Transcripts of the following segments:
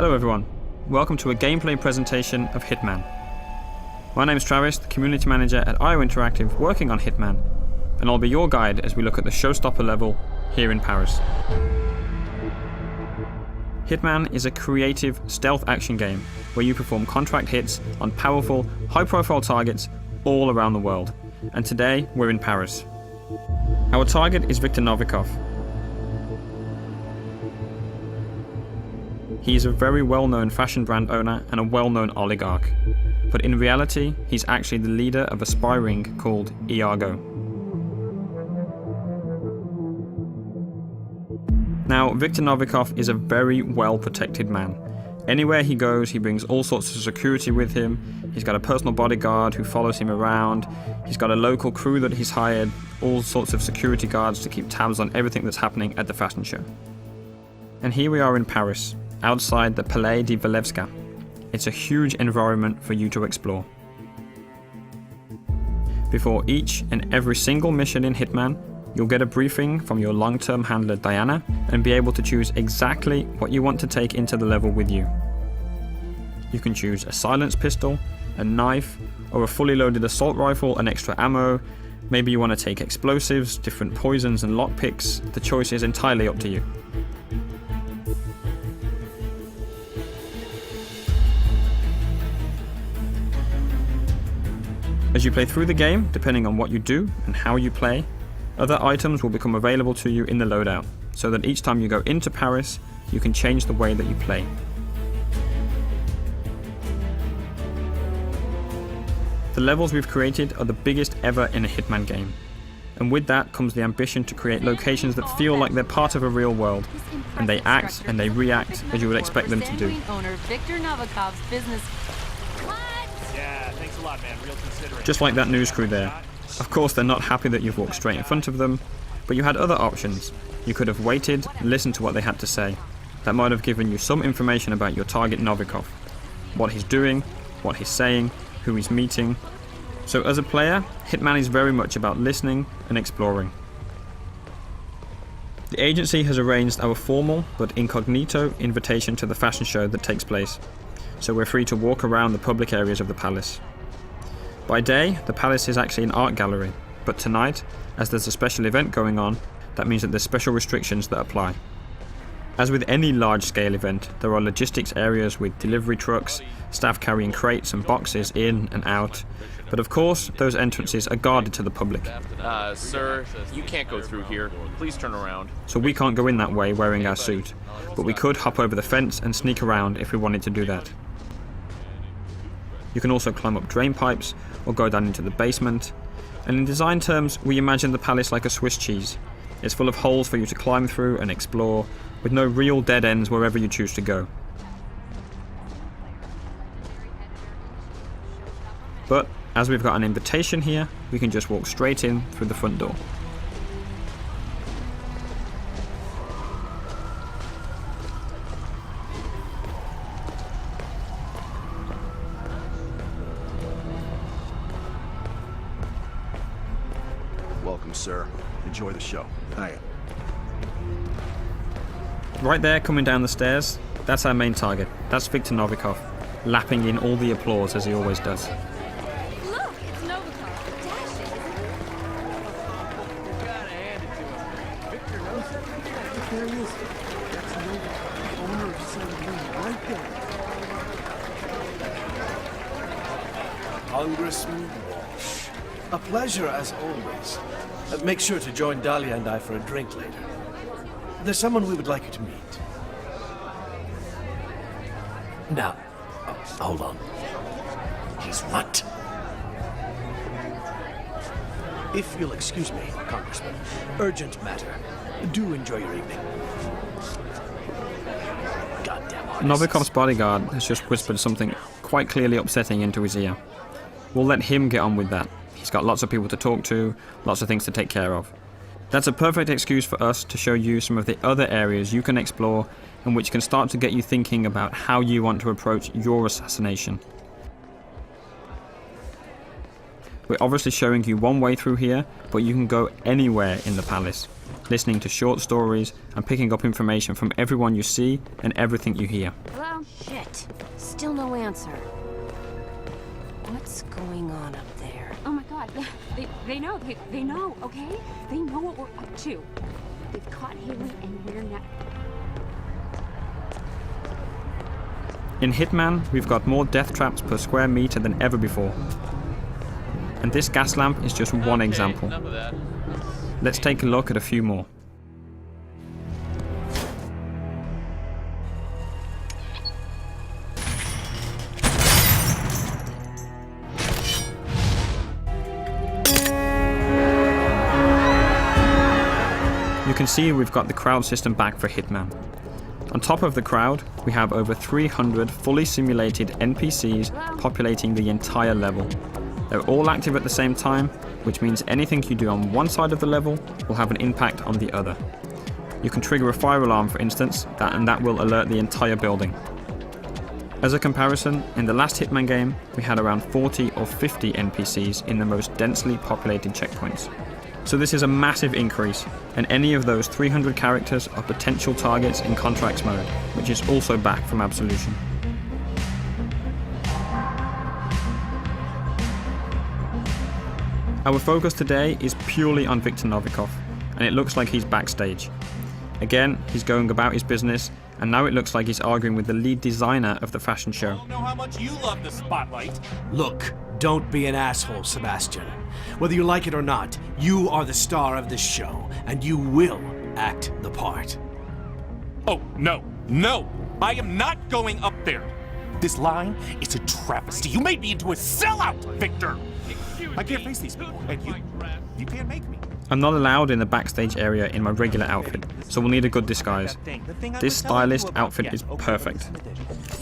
Hello everyone, welcome to a gameplay presentation of Hitman. My name is Travis, the Community Manager at IO Interactive working on Hitman, and I'll be your guide as we look at the showstopper level here in Paris. Hitman is a creative stealth action game where you perform contract hits on powerful, high-profile targets all around the world, and today we're in Paris. Our target is Viktor Novikov. He is a very well-known fashion brand owner and a well-known oligarch, but in reality, he's actually the leader of a spy ring called Iago. Now, Viktor Novikov is a very well-protected man. Anywhere he goes, he brings all sorts of security with him. He's got a personal bodyguard who follows him around. He's got a local crew that he's hired, all sorts of security guards to keep tabs on everything that's happening at the fashion show. And here we are in Paris, outside the Palais de Walewska. It's a huge environment for you to explore. Before each and every single mission in Hitman, you'll get a briefing from your long-term handler Diana and be able to choose exactly what you want to take into the level with you. You can choose a silenced pistol, a knife, or a fully loaded assault rifle and extra ammo. Maybe you want to take explosives, different poisons and lockpicks. The choice is entirely up to you. As you play through the game, depending on what you do and how you play, other items will become available to you in the loadout, so that each time you go into Paris, you can change the way that you play. The levels we've created are the biggest ever in a Hitman game, and with that comes the ambition to create locations that feel like they're part of a real world, and they act and they react as you would expect them to do. Just like that news crew there. Of course they're not happy that you've walked straight in front of them, but you had other options. You could have waited, listened to what they had to say. That might have given you some information about your target Novikov. What he's doing, what he's saying, who he's meeting. So as a player, Hitman is very much about listening and exploring. The agency has arranged our formal but incognito invitation to the fashion show that takes place, so we're free to walk around the public areas of the palace. By day, the palace is actually an art gallery, but tonight, as there's a special event going on, that means that there's special restrictions that apply. As with any large-scale event, there are logistics areas with delivery trucks, staff carrying crates and boxes in and out, but of course, those entrances are guarded to the public. Sir, you can't go through here. Please turn around. So we can't go in that way wearing our suit, but we could hop over the fence and sneak around if we wanted to do that. You can also climb up drain pipes or go down into the basement, and in design terms we imagine the palace like a Swiss cheese. It's full of holes for you to climb through and explore, with no real dead ends wherever you choose to go. But as we've got an invitation here, we can just walk straight in through the front door. Welcome, sir. Enjoy the show. Hiya. Right there, coming down the stairs, that's our main target. That's Viktor Novikov, lapping in all the applause as he always does. Look, it's Novikov. Dashing, You gotta hand it to him. Victor knows it. There he is. That's Novikov, owner of Sun right there. Congressman Walsh. A pleasure as always. Make sure to join Dahlia and I for a drink later. There's someone we would like you to meet. Now, hold on. He's what? If you'll excuse me, Congressman. Urgent matter. Do enjoy your evening. Goddamn artists. Novikov's bodyguard has just whispered something quite clearly upsetting into his ear. We'll let him get on with that. He's got lots of people to talk to, lots of things to take care of. That's a perfect excuse for us to show you some of the other areas you can explore and which can start to get you thinking about how you want to approach your assassination. We're obviously showing you one way through here, but you can go anywhere in the palace, listening to short stories and picking up information from everyone you see and everything you hear. Hello? Shit. Still no answer. What's going on up there? Oh my god, yeah, they know, they know, okay? They know what we're up to. They've caught Haley and we're not... In Hitman, we've got more death traps per square meter than ever before. And this gas lamp is just one example. Enough of that. Let's take a look at a few more. You can see we've got the crowd system back for Hitman. On top of the crowd, we have over 300 fully simulated NPCs populating the entire level. They're all active at the same time, which means anything you do on one side of the level will have an impact on the other. You can trigger a fire alarm, for instance, and that will alert the entire building. As a comparison, in the last Hitman game, we had around 40 or 50 NPCs in the most densely populated checkpoints. So this is a massive increase, and any of those 300 characters are potential targets in Contracts mode, which is also back from Absolution. Our focus today is purely on Viktor Novikov, and it looks like he's backstage. Again, he's going about his business, and now it looks like he's arguing with the lead designer of the fashion show. I don't know how much you love the spotlight. Look, don't be an asshole, Sebastian. Whether you like it or not, you are the star of this show, and you will act the part. Oh, no, no! I am not going up there! This line is a travesty. You made me into a sellout, Victor! I can't face these people, and you can't make me. I'm not allowed in the backstage area in my regular outfit, so we'll need a good disguise. This stylist outfit is perfect.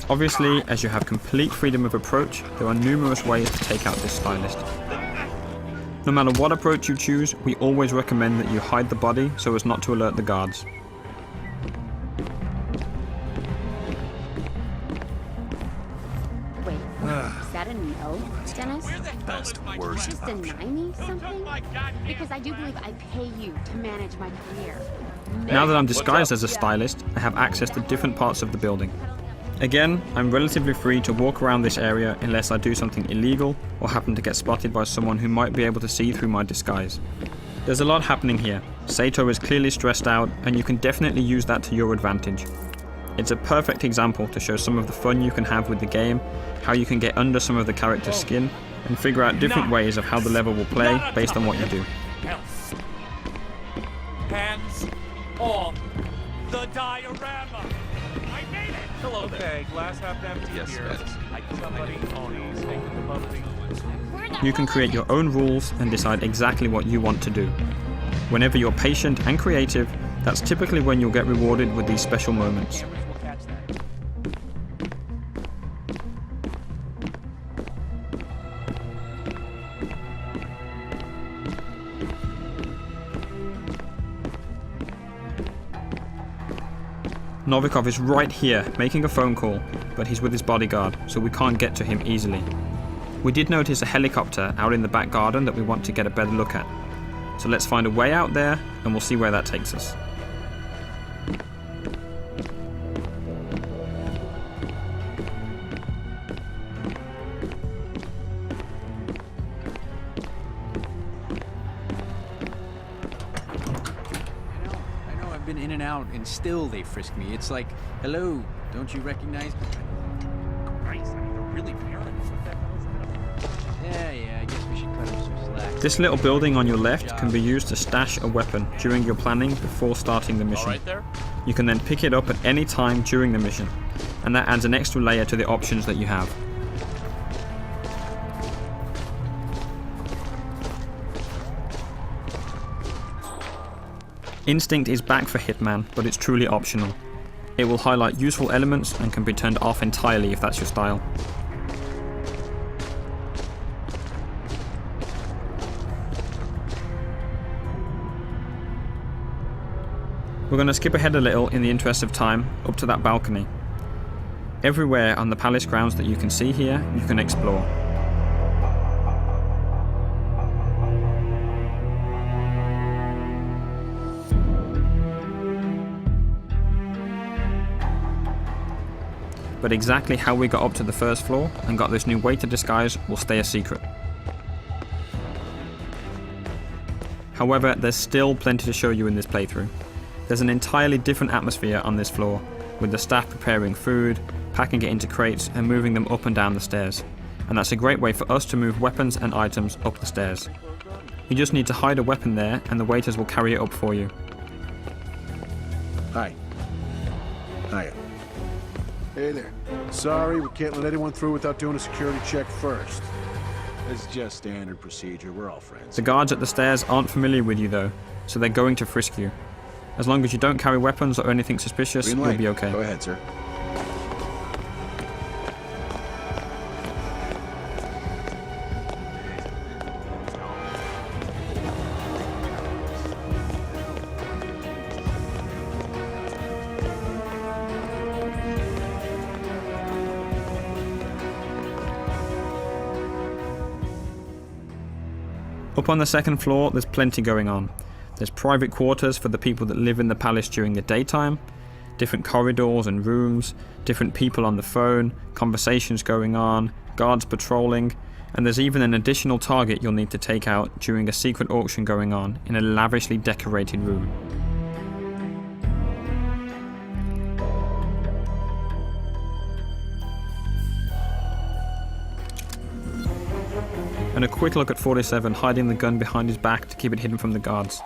Obviously, as you have complete freedom of approach, there are numerous ways to take out this stylist. No matter what approach you choose, we always recommend that you hide the body so as not to alert the guards. Wait, is that a no, Dennis? Best, worst. Just deny me something? Because I do believe I pay you to manage my career. Now that I'm disguised as a stylist, I have access to different parts of the building. Again, I'm relatively free to walk around this area unless I do something illegal or happen to get spotted by someone who might be able to see through my disguise. There's a lot happening here. Sato is clearly stressed out, and you can definitely use that to your advantage. It's a perfect example to show some of the fun you can have with the game, how you can get under some of the character's skin, and figure out different ways of how the level will play based on what you do. Hands off the diorama! I made it! Hello there. Okay, glass half empty Yes, here. yes. Somebody ponies taking the bubbly. You can create your own rules and decide exactly what you want to do. Whenever you're patient and creative, that's typically when you'll get rewarded with these special moments. Cameras will catch that. Novikov is right here, making a phone call, but he's with his bodyguard, so we can't get to him easily. We did notice a helicopter out in the back garden that we want to get a better look at. So let's find a way out there, and we'll see where that takes us. I know, I've been in and out, and still they frisk me. It's like, hello, don't you recognize me? Christ, I mean, they're really paranoid. What the hell is that? Yeah, I guess we should cut them some slack. This little building on your left can be used to stash a weapon during your planning before starting the All mission. right there? You can then pick it up at any time during the mission, and that adds an extra layer to the options that you have. Instinct is back for Hitman, but it's truly optional. It will highlight useful elements and can be turned off entirely if that's your style. We're going to skip ahead a little in the interest of time, up to that balcony. Everywhere on the palace grounds that you can see here, you can explore. but exactly how we got up to the first floor and got this new waiter disguise will stay a secret. However, there's still plenty to show you in this playthrough. There's an entirely different atmosphere on this floor, with the staff preparing food, packing it into crates and moving them up and down the stairs. And that's a great way for us to move weapons and items up the stairs. You just need to hide a weapon there and the waiters will carry it up for you. Hi. Hiya. Hey there. Sorry, we can't let anyone through without doing a security check first. It's just standard procedure. We're all friends. The guards at the stairs aren't familiar with you though, so they're going to frisk you. As long as you don't carry weapons or anything suspicious, you'll be okay. Go ahead, sir. Up on the second floor, there's plenty going on. There's private quarters for the people that live in the palace during the daytime, different corridors and rooms, different people on the phone, conversations going on, guards patrolling, and there's even an additional target you'll need to take out during a secret auction going on in a lavishly decorated room. And a quick look at 47 hiding the gun behind his back to keep it hidden from the guards.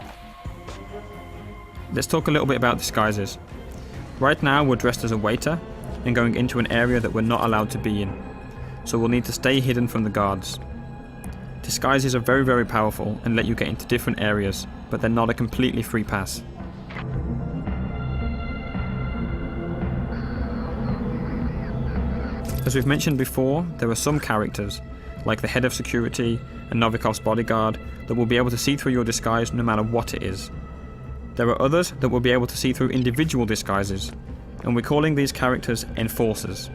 Let's talk a little bit about disguises. Right now we're dressed as a waiter and going into an area that we're not allowed to be in, so we'll need to stay hidden from the guards. Disguises are very, very powerful and let you get into different areas, but they're not a completely free pass. As we've mentioned before, there are some characters, like the head of security and Novikov's bodyguard, that will be able to see through your disguise no matter what it is. There are others that will be able to see through individual disguises, and we're calling these characters enforcers.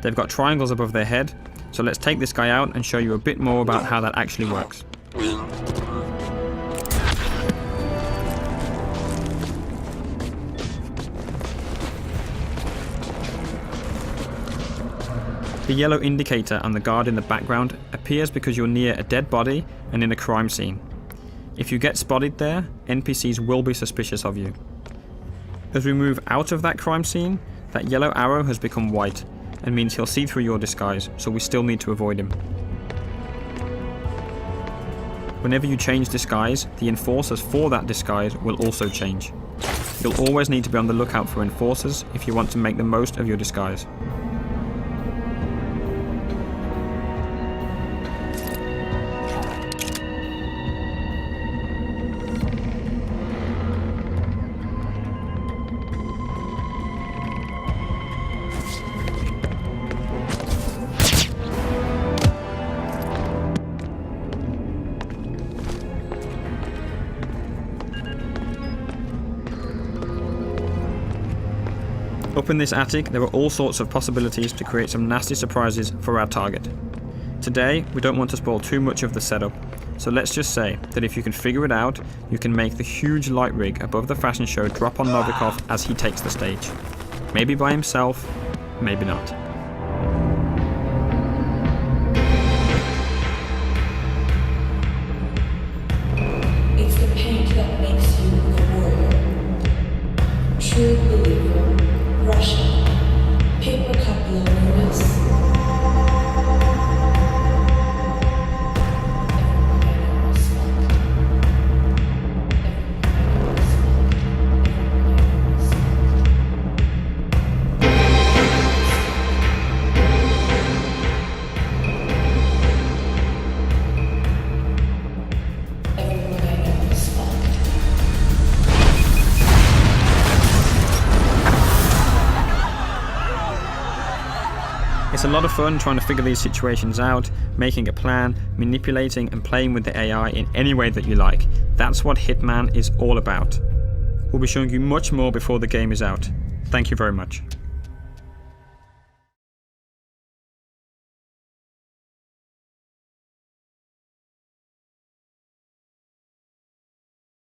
They've got triangles above their head, so let's take this guy out and show you a bit more about how that actually works. The yellow indicator on the guard in the background appears because you're near a dead body and in a crime scene. If you get spotted there, NPCs will be suspicious of you. As we move out of that crime scene, that yellow arrow has become white and means he'll see through your disguise, so we still need to avoid him. Whenever you change disguise, the enforcers for that disguise will also change. You'll always need to be on the lookout for enforcers if you want to make the most of your disguise. Up in this attic, there are all sorts of possibilities to create some nasty surprises for our target. Today, we don't want to spoil too much of the setup, so let's just say that if you can figure it out, you can make the huge light rig above the fashion show drop on Novikov as he takes the stage. Maybe by himself, maybe not. It's the paint that makes you the warrior. True believer. Russia. Paper cup loneliness. It's a lot of fun trying to figure these situations out, making a plan, manipulating and playing with the AI in any way that you like. That's what Hitman is all about. We'll be showing you much more before the game is out. Thank you very much.